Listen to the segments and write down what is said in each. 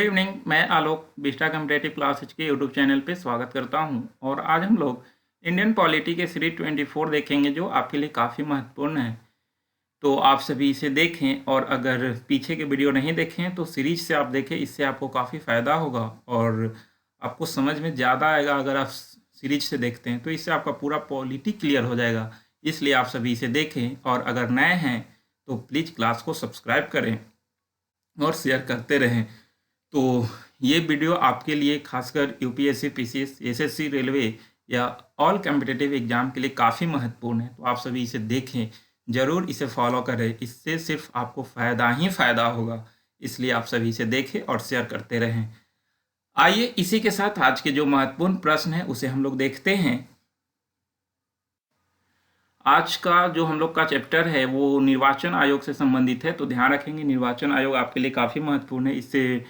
Good evening. मैं आलोक vista competitive classes के YouTube channel पे स्वागत करता हूं और आज हम लोग इंडियन पॉलिटी के सीरीज 24 देखेंगे जो आपके लिए काफ़ी महत्वपूर्ण है। तो आप सभी इसे देखें और अगर पीछे के वीडियो नहीं देखें तो सीरीज से आप देखें, इससे आपको काफ़ी फ़ायदा होगा और आपको समझ में ज़्यादा आएगा। अगर आप सीरीज से देखते हैं तो इससे आपका पूरा पॉलिटी क्लियर हो जाएगा। इसलिए आप सभी इसे देखें और अगर नए हैं तो प्लीज़ क्लास को सब्सक्राइब करें और शेयर करते रहें। तो ये वीडियो आपके लिए खासकर यूपीएससी, पीसीएस, एसएससी, रेलवे या ऑल कॉम्पिटिटिव एग्जाम के लिए काफ़ी महत्वपूर्ण है। तो आप सभी इसे देखें, ज़रूर इसे फॉलो करें, इससे सिर्फ आपको फ़ायदा ही फ़ायदा होगा। इसलिए आप सभी इसे देखें और शेयर करते रहें। आइए इसी के साथ आज के जो महत्वपूर्ण प्रश्न है उसे हम लोग देखते हैं। आज का जो हम लोग का चैप्टर है वो निर्वाचन आयोग से संबंधित है। तो ध्यान रखेंगे, निर्वाचन आयोग आपके लिए काफ़ी महत्वपूर्ण है। इससे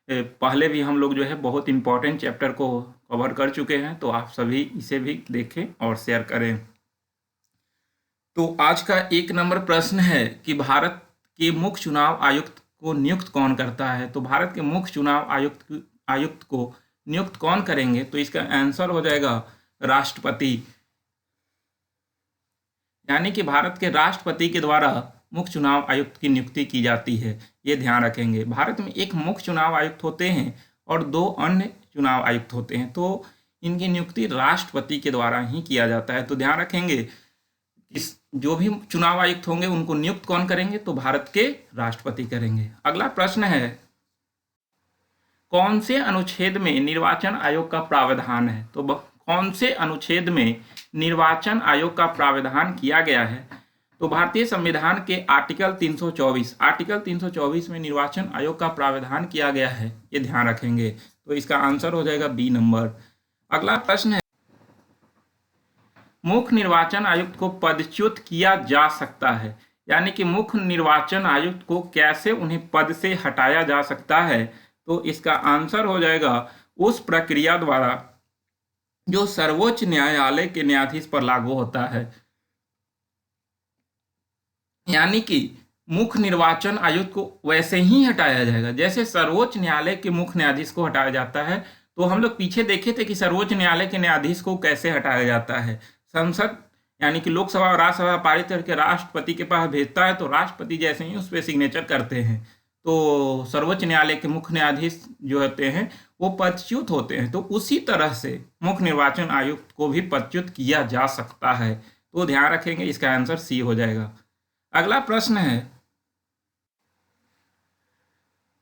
पहले भी हम लोग जो है बहुत इम्पोर्टेंट चैप्टर को कवर कर चुके हैं। तो आप सभी इसे भी देखें और शेयर करें। तो आज का 1 नंबर प्रश्न है कि भारत के मुख्य चुनाव आयुक्त को नियुक्त कौन करता है। तो भारत के मुख्य चुनाव आयुक्त को नियुक्त कौन करेंगे। तो इसका आंसर हो जाएगा राष्ट्रपति, यानी कि भारत के राष्ट्रपति के द्वारा मुख्य चुनाव आयुक्त की नियुक्ति की जाती है। ये ध्यान रखेंगे। भारत में एक मुख्य चुनाव आयुक्त होते हैं और 2 अन्य चुनाव आयुक्त होते हैं। तो इनकी नियुक्ति राष्ट्रपति के द्वारा ही किया जाता है। तो ध्यान रखेंगे, इस जो भी चुनाव आयुक्त होंगे उनको नियुक्त कौन करेंगे। तो भारत के राष्ट्रपति करेंगे। अगला प्रश्न है, कौन से अनुच्छेद में निर्वाचन आयोग का प्रावधान है। तो कौन से अनुच्छेद में निर्वाचन आयोग का प्रावधान किया गया है। तो भारतीय संविधान के आर्टिकल 324 में निर्वाचन आयोग का प्रावधान किया गया है। ये ध्यान रखेंगे। तो इसका आंसर हो जाएगा बी नंबर। अगला प्रश्न है, मुख्य निर्वाचन आयुक्त को पदच्युत किया जा सकता है, यानी कि मुख्य निर्वाचन आयुक्त को कैसे उन्हें पद से हटाया जा सकता है। तो इसका आंसर हो जाएगा उस प्रक्रिया द्वारा जो सर्वोच्च न्यायालय के न्यायाधीश पर लागू होता है। यानी कि मुख्य निर्वाचन आयुक्त को वैसे ही हटाया जाएगा जैसे सर्वोच्च न्यायालय के मुख्य न्यायाधीश को हटाया जाता है। तो हम लोग पीछे देखे थे कि सर्वोच्च न्यायालय के न्यायाधीश को कैसे हटाया जाता है। संसद यानी कि लोकसभा और राज्यसभा पारित करके राष्ट्रपति के पास भेजता है, तो राष्ट्रपति जैसे ही उस पर सिग्नेचर करते हैं तो सर्वोच्च न्यायालय के मुख्य न्यायाधीश जो होते हैं वो पदच्युत होते हैं। तो उसी तरह से मुख्य निर्वाचन आयुक्त को भी पदच्युत किया जा सकता है। तो ध्यान रखेंगे, इसका आंसर सी हो जाएगा। अगला प्रश्न है,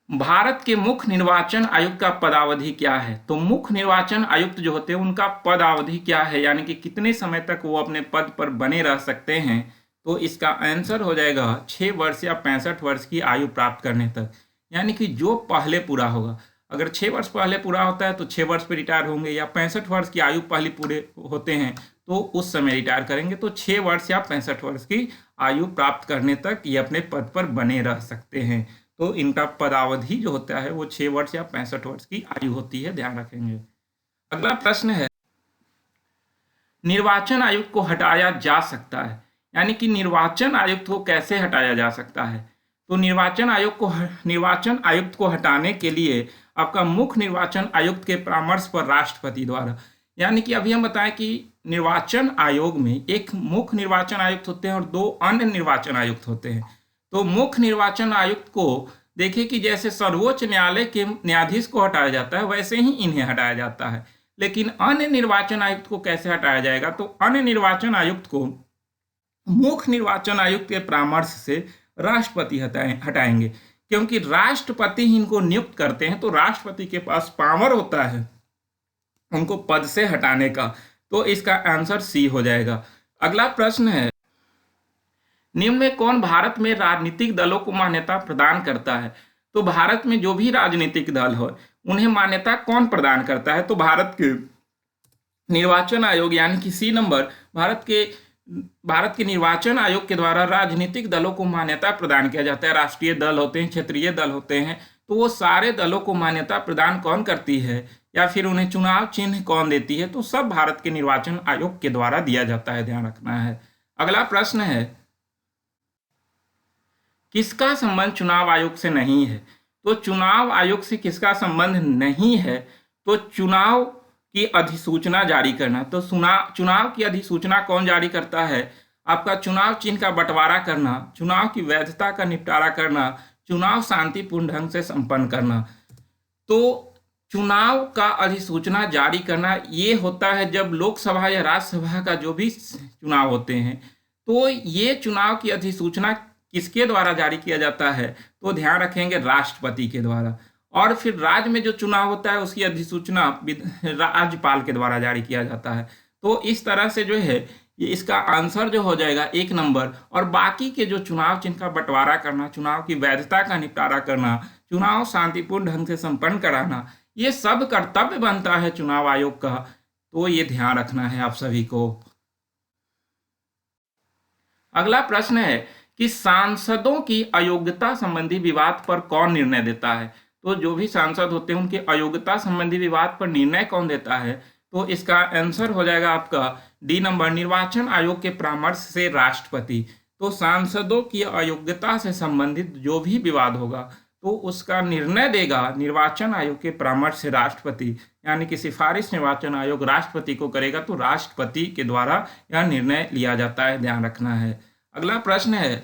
भारत के मुख्य निर्वाचन आयुक्त का पदावधि क्या है। तो मुख्य निर्वाचन आयुक्त जो होते हैं उनका पदावधि क्या है, यानी कि कितने समय तक वो अपने पद पर बने रह सकते हैं। तो इसका आंसर हो जाएगा 6 वर्ष या 65 वर्ष की आयु प्राप्त करने तक। यानी कि जो पहले पूरा होगा, अगर 6 वर्ष पहले पूरा होता है तो 6 वर्ष पर रिटायर होंगे, या 65 वर्ष की आयु पहले पूरे होते हैं तो उस समय रिटायर करेंगे। तो 6 वर्ष या 65 वर्ष की आयु प्राप्त करने तक ये अपने पद पर बने रह सकते हैं। तो इनका पदावधि जो होता है वो 6 वर्ष या 65 वर्ष की आयु होती है। ध्यान रखेंगे। अगला प्रश्न है, निर्वाचन आयुक्त को हटाया जा सकता है, यानी कि निर्वाचन आयुक्त को कैसे हटाया जा सकता है। तो निर्वाचन आयुक्त को हटाने के लिए आपका मुख्य निर्वाचन आयुक्त के परामर्श पर राष्ट्रपति द्वारा, यानी कि अभी हम बताएं कि निर्वाचन आयोग में एक मुख्य निर्वाचन आयुक्त होते हैं और 2 अन्य निर्वाचन आयुक्त होते हैं। तो मुख्य निर्वाचन आयुक्त को देखिए कि जैसे सर्वोच्च न्यायालय के न्यायाधीश को हटाया जाता है वैसे ही इन्हें हटाया जाता है। लेकिन अन्य निर्वाचन आयुक्त को कैसे हटाया जाएगा। तो अन्य निर्वाचन आयुक्त को मुख्य निर्वाचन आयुक्त के परामर्श से राष्ट्रपति हटाएंगे, क्योंकि राष्ट्रपति ही इनको नियुक्त करते हैं। तो राष्ट्रपति के पास पावर होता है उनको पद से हटाने का। तो इसका आंसर सी हो जाएगा। अगला प्रश्न है, निम्न में कौन भारत में राजनीतिक दलों को मान्यता प्रदान करता है। तो भारत में जो भी राजनीतिक दल हो उन्हें मान्यता कौन प्रदान करता है। तो भारत के निर्वाचन आयोग, यानी कि सी नंबर, भारत के निर्वाचन आयोग के द्वारा राजनीतिक दलों को मान्यता प्रदान किया जाता है। राष्ट्रीय दल होते हैं, क्षेत्रीय दल होते हैं, तो वो सारे दलों को मान्यता प्रदान कौन करती है या फिर उन्हें चुनाव चिन्ह कौन देती है। तो सब भारत के निर्वाचन आयोग के द्वारा दिया जाता है। ध्यान रखना है। अगला प्रश्न है, किसका संबंध चुनाव आयोग से नहीं है। तो चुनाव आयोग से किसका संबंध नहीं है? तो चुनाव की अधिसूचना जारी करना। तो चुनाव की अधिसूचना कौन जारी करता है? आपका चुनाव चिन्ह का बंटवारा करना, चुनाव की वैधता का निपटारा करना, चुनाव शांतिपूर्ण ढंग से संपन्न करना। तो चुनाव का अधिसूचना जारी करना ये होता है जब लोकसभा या राज्यसभा का जो भी चुनाव होते हैं, तो ये चुनाव की अधिसूचना किसके द्वारा जारी किया जाता है? तो ध्यान रखेंगे राष्ट्रपति के द्वारा। और फिर राज्य में जो चुनाव होता है उसकी अधिसूचना राज्यपाल के द्वारा जारी किया जाता है। तो इस तरह से जो है ये इसका आंसर जो हो जाएगा 1 नंबर। और बाकी के जो चुनाव चिन्ह का बंटवारा करना, चुनाव की वैधता का निपटारा करना, चुनाव शांतिपूर्ण ढंग से संपन्न कराना, ये सब कर्तव्य बनता है चुनाव आयोग का। तो ये ध्यान रखना है आप सभी को। अगला प्रश्न है कि सांसदों की अयोग्यता संबंधी विवाद पर कौन निर्णय देता है? तो जो भी सांसद होते हैं उनके अयोग्यता संबंधी विवाद पर निर्णय कौन देता है? तो इसका आंसर हो जाएगा आपका डी नंबर, निर्वाचन आयोग के परामर्श से राष्ट्रपति। तो सांसदों की अयोग्यता से संबंधित जो भी विवाद होगा तो उसका निर्णय देगा निर्वाचन आयोग के परामर्श से राष्ट्रपति, यानी कि सिफारिश निर्वाचन आयोग राष्ट्रपति को करेगा, तो राष्ट्रपति के द्वारा यह निर्णय लिया जाता है, ध्यान रखना है। अगला प्रश्न है,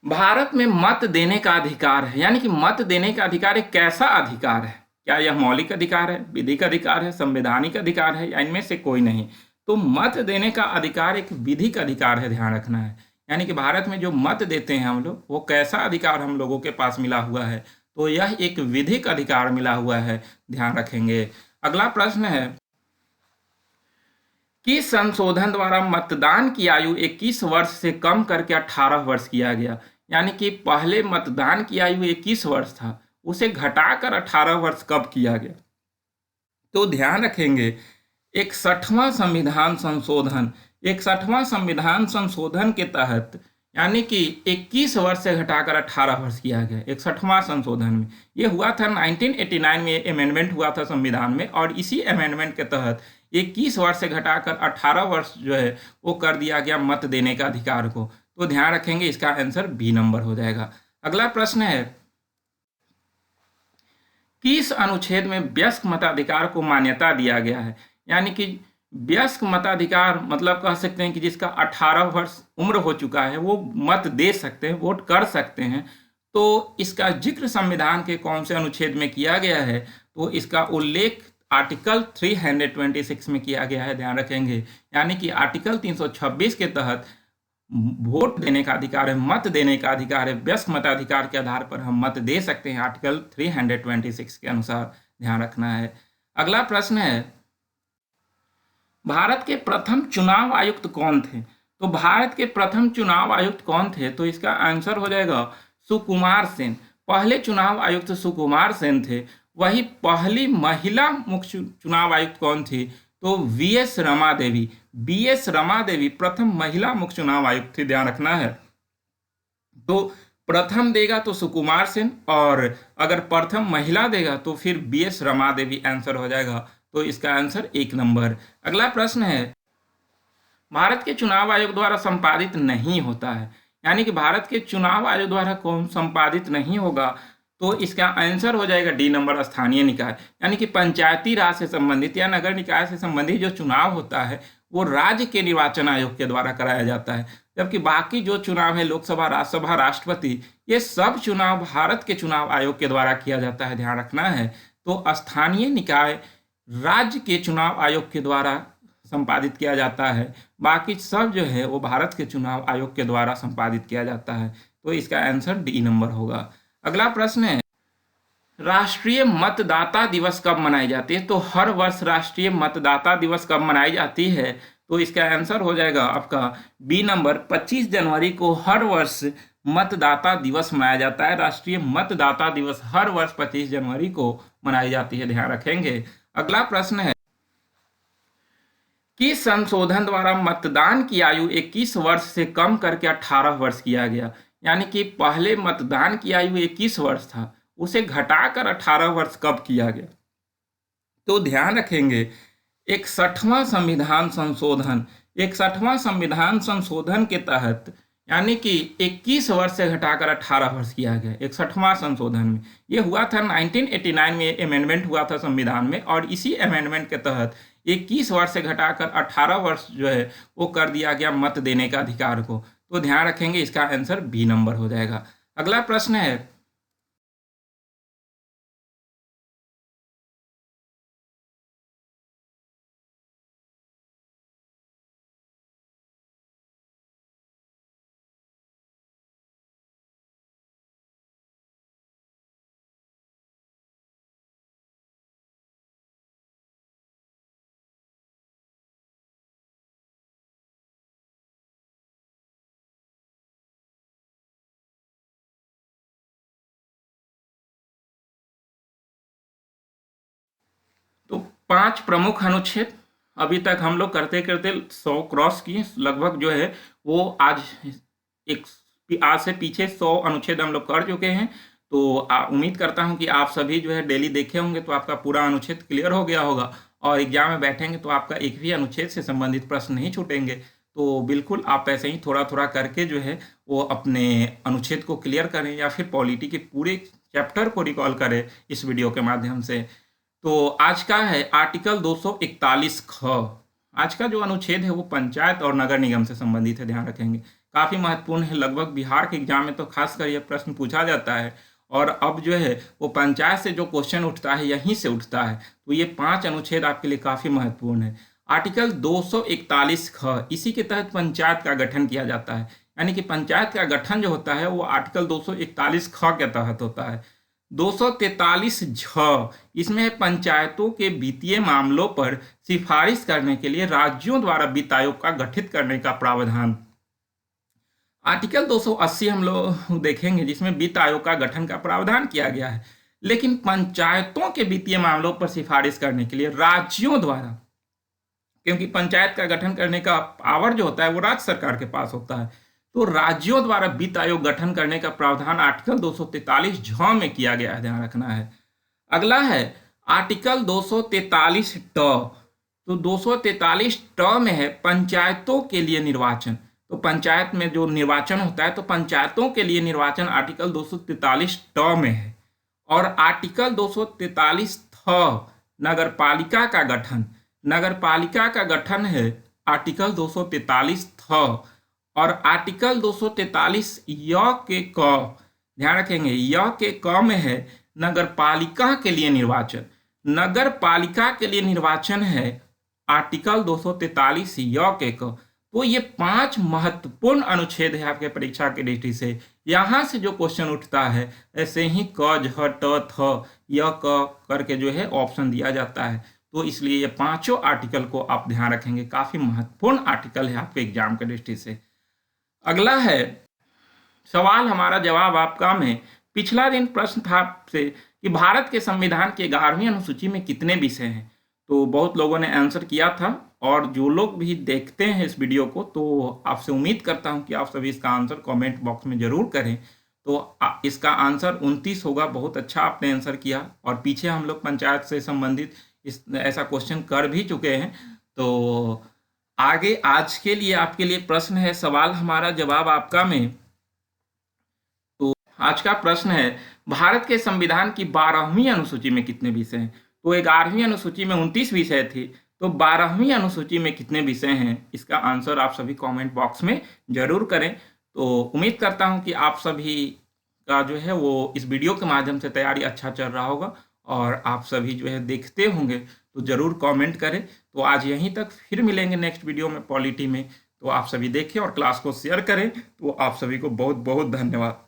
भारत में मत देने का अधिकार है, यानी कि मत देने का अधिकार एक कैसा अधिकार है? क्या यह मौलिक अधिकार है, विधिक अधिकार है, संवैधानिक अधिकार है, या इनमें से कोई नहीं? तो मत देने का अधिकार एक विधिक अधिकार है, ध्यान रखना है। यानी कि भारत में जो मत देते हैं हम लोग, वो कैसा अधिकार हम लोगों के पास मिला हुआ है? तो यह एक विधिक अधिकार मिला हुआ है, ध्यान रखेंगे। अगला प्रश्न है, किस संशोधन द्वारा मतदान की आयु 21 वर्ष से कम करके 18 वर्ष किया गया? यानी कि पहले मतदान की आयु 21 वर्ष था, उसे घटाकर 18 वर्ष कब किया गया? तो ध्यान रखेंगे 61वां संविधान संशोधन, 61वां संविधान संशोधन के तहत, यानी कि 21 वर्ष से घटाकर 18 वर्ष किया गया 61वां संशोधन में। ये हुआ था 1989 में, अमेंडमेंट हुआ था संविधान में, और इसी अमेंडमेंट के तहत 21 वर्ष से घटाकर 18 वर्ष जो है वो कर दिया गया मत देने का अधिकार को। तो ध्यान रखेंगे इसका आंसर बी नंबर हो जाएगा। अगला प्रश्न है, किस अनुच्छेद में वयस्क मताधिकार को मान्यता दिया गया है? यानी कि वयस्क मताधिकार मतलब कह सकते हैं कि जिसका 18 वर्ष उम्र हो चुका है वो मत दे सकते हैं, वोट कर सकते हैं। तो इसका जिक्र संविधान के कौन से अनुच्छेद में किया गया है? तो इसका उल्लेख आर्टिकल 326 में किया गया है, ध्यान रखेंगे। यानी कि आर्टिकल 326 के तहत वोट देने का अधिकार है, मत देने का अधिकार है, वयस्क मताधिकार के आधार पर हम मत दे सकते हैं आर्टिकल 326 के अनुसार, ध्यान रखना है। अगला प्रश्न है, भारत के प्रथम चुनाव आयुक्त कौन थे? तो भारत के प्रथम चुनाव आयुक्त कौन थे? तो इसका आंसर हो जाएगा सुकुमार सेन। पहले चुनाव आयुक्त सुकुमार सेन थे। वही पहली महिला मुख्य चुनाव आयुक्त कौन थी? तो वीएस रमा देवी। बीएस रमा देवी प्रथम महिला मुख्य चुनाव आयुक्त थी, ध्यान रखना है। तो प्रथम देगा तो सुकुमार सेन, और अगर प्रथम महिला देगा तो फिर बीएस रमा देवी आंसर हो जाएगा। तो इसका आंसर 1 नंबर। अगला प्रश्न है, भारत के चुनाव आयोग द्वारा संपादित नहीं होता है, यानी कि भारत के चुनाव आयोग द्वारा कौन संपादित नहीं होगा? तो इसका आंसर हो जाएगा डी नंबर, स्थानीय निकाय। यानी कि पंचायती राज से संबंधित या नगर निकाय से संबंधित जो चुनाव होता है वो राज्य के निर्वाचन आयोग के द्वारा कराया जाता है, जबकि बाकी जो चुनाव है लोकसभा, राज्यसभा, राष्ट्रपति, ये सब चुनाव भारत के चुनाव आयोग के द्वारा किया जाता है, ध्यान रखना है। तो स्थानीय निकाय राज्य के चुनाव आयोग के द्वारा संपादित किया जाता है, बाकी सब जो है वो भारत के चुनाव आयोग के द्वारा संपादित किया जाता है। तो इसका आंसर डी नंबर होगा। अगला प्रश्न है, राष्ट्रीय मतदाता दिवस कब मनाई जाती है? तो हर वर्ष राष्ट्रीय मतदाता दिवस कब मनाई जाती है? तो इसका आंसर हो जाएगा आपका बी नंबर, 25 जनवरी को हर वर्ष मतदाता दिवस मनाया जाता है। राष्ट्रीय मतदाता दिवस हर वर्ष 25 जनवरी को मनाई जाती है, ध्यान रखेंगे। अगला प्रश्न है, किस संशोधन द्वारा मतदान की आयु 21 वर्ष से कम करके 18 वर्ष किया गया? यानी कि पहले मतदान की आयु 21 वर्ष था, उसे घटाकर 18 वर्ष कब किया गया? तो ध्यान रखेंगे 61वां संविधान संशोधन, 61वां संविधान संशोधन के तहत, यानी कि 21 वर्ष से घटाकर 18 वर्ष किया गया 61वां संशोधन में। ये हुआ था 1989 में, अमेंडमेंट हुआ था संविधान में, और इसी अमेंडमेंट के तहत 21 वर्ष से घटाकर 18 वर्ष जो है वो कर दिया गया मत देने का अधिकार को। तो ध्यान रखेंगे, इसका आंसर बी नंबर हो जाएगा। अगला प्रश्न है, तो 5 प्रमुख अनुच्छेद अभी तक हम लोग करते करते 100 क्रॉस किए, लगभग जो है वो आज से पीछे 100 अनुच्छेद हम लोग कर चुके हैं। तो उम्मीद करता हूं कि आप सभी जो है डेली देखे होंगे, तो आपका पूरा अनुच्छेद क्लियर हो गया होगा, और एग्जाम में बैठेंगे तो आपका एक भी अनुच्छेद से संबंधित प्रश्न नहीं छूटेंगे। तो बिल्कुल आप ऐसे ही थोड़ा थोड़ा करके जो है वो अपने अनुच्छेद को क्लियर करें, या फिर पॉलिटी के पूरे चैप्टर को रिकॉल करें इस वीडियो के माध्यम से। तो आज का है आर्टिकल 241 ख। आज का जो अनुच्छेद है वो पंचायत और नगर निगम से संबंधित है, ध्यान रखेंगे, काफ़ी महत्वपूर्ण है। लगभग बिहार के एग्जाम में तो खासकर यह प्रश्न पूछा जाता है, और अब जो है वो पंचायत से जो क्वेश्चन उठता है यहीं से उठता है। तो ये 5 अनुच्छेद आपके लिए काफ़ी महत्वपूर्ण है। आर्टिकल 241 ख, इसी के तहत पंचायत का गठन किया जाता है। यानी कि पंचायत का गठन जो होता है वो आर्टिकल 241 ख के तहत होता है। 243 झ, इसमें पंचायतों के वित्तीय मामलों पर सिफारिश करने के लिए राज्यों द्वारा वित्त आयोग का गठित करने का प्रावधान। आर्टिकल 280 हम लोग देखेंगे, जिसमें वित्त आयोग का गठन का प्रावधान किया गया है। लेकिन पंचायतों के वित्तीय मामलों पर सिफारिश करने के लिए राज्यों द्वारा, क्योंकि पंचायत का गठन करने का पावर जो होता है वो राज्य सरकार के पास होता है, तो राज्यों द्वारा वित्त आयोग गठन करने का प्रावधान आर्टिकल 243 झ में किया गया है, ध्यान रखना है। अगला है आर्टिकल 243 ट। तो 243 ट में है पंचायतों के लिए निर्वाचन। तो पंचायत में जो निर्वाचन होता है, तो पंचायतों के लिए निर्वाचन आर्टिकल 243 ट में है। और आर्टिकल 243 थ, नगर पालिका का गठन। नगर पालिका का गठन है आर्टिकल 243 थ। और आर्टिकल 243 य के क, ध्यान रखेंगे, य के क में है नगर पालिका के लिए निर्वाचन। नगर पालिका के लिए निर्वाचन है आर्टिकल 243 य के क। तो ये 5 महत्वपूर्ण अनुच्छेद है आपके परीक्षा के दृष्टि से। यहाँ से जो क्वेश्चन उठता है ऐसे ही क, झ, ट, थ, य, क करके जो है ऑप्शन दिया जाता है। तो इसलिए ये 5 आर्टिकल को आप ध्यान रखेंगे, काफी महत्वपूर्ण आर्टिकल है आपके एग्जाम के दृष्टि से। अगला है सवाल हमारा जवाब आपका में। पिछला दिन प्रश्न था आपसे कि भारत के संविधान के 11वीं अनुसूची में कितने विषय हैं। तो बहुत लोगों ने आंसर किया था, और जो लोग भी देखते हैं इस वीडियो को, तो आपसे उम्मीद करता हूं कि आप सभी इसका आंसर कमेंट बॉक्स में जरूर करें। तो इसका आंसर 29 होगा। बहुत अच्छा आपने आंसर किया, और पीछे हम लोग पंचायत से संबंधित ऐसा क्वेश्चन कर भी चुके हैं। तो आगे आज के लिए आपके लिए प्रश्न है, सवाल हमारा जवाब आपका में। तो आज का प्रश्न है, भारत के संविधान की 12वीं अनुसूची में कितने विषय हैं। तो 11वीं अनुसूची में 29 विषय थे, तो 12वीं अनुसूची में कितने विषय हैं, इसका आंसर आप सभी कमेंट बॉक्स में जरूर करें। तो उम्मीद करता हूं कि आप सभी का जो है वो इस वीडियो के माध्यम से तैयारी अच्छा चल रहा होगा, और आप सभी जो है देखते होंगे, तो ज़रूर कमेंट करें। तो आज यहीं तक, फिर मिलेंगे नेक्स्ट वीडियो में पॉलिटी में। तो आप सभी देखें और क्लास को शेयर करें। तो आप सभी को बहुत बहुत धन्यवाद।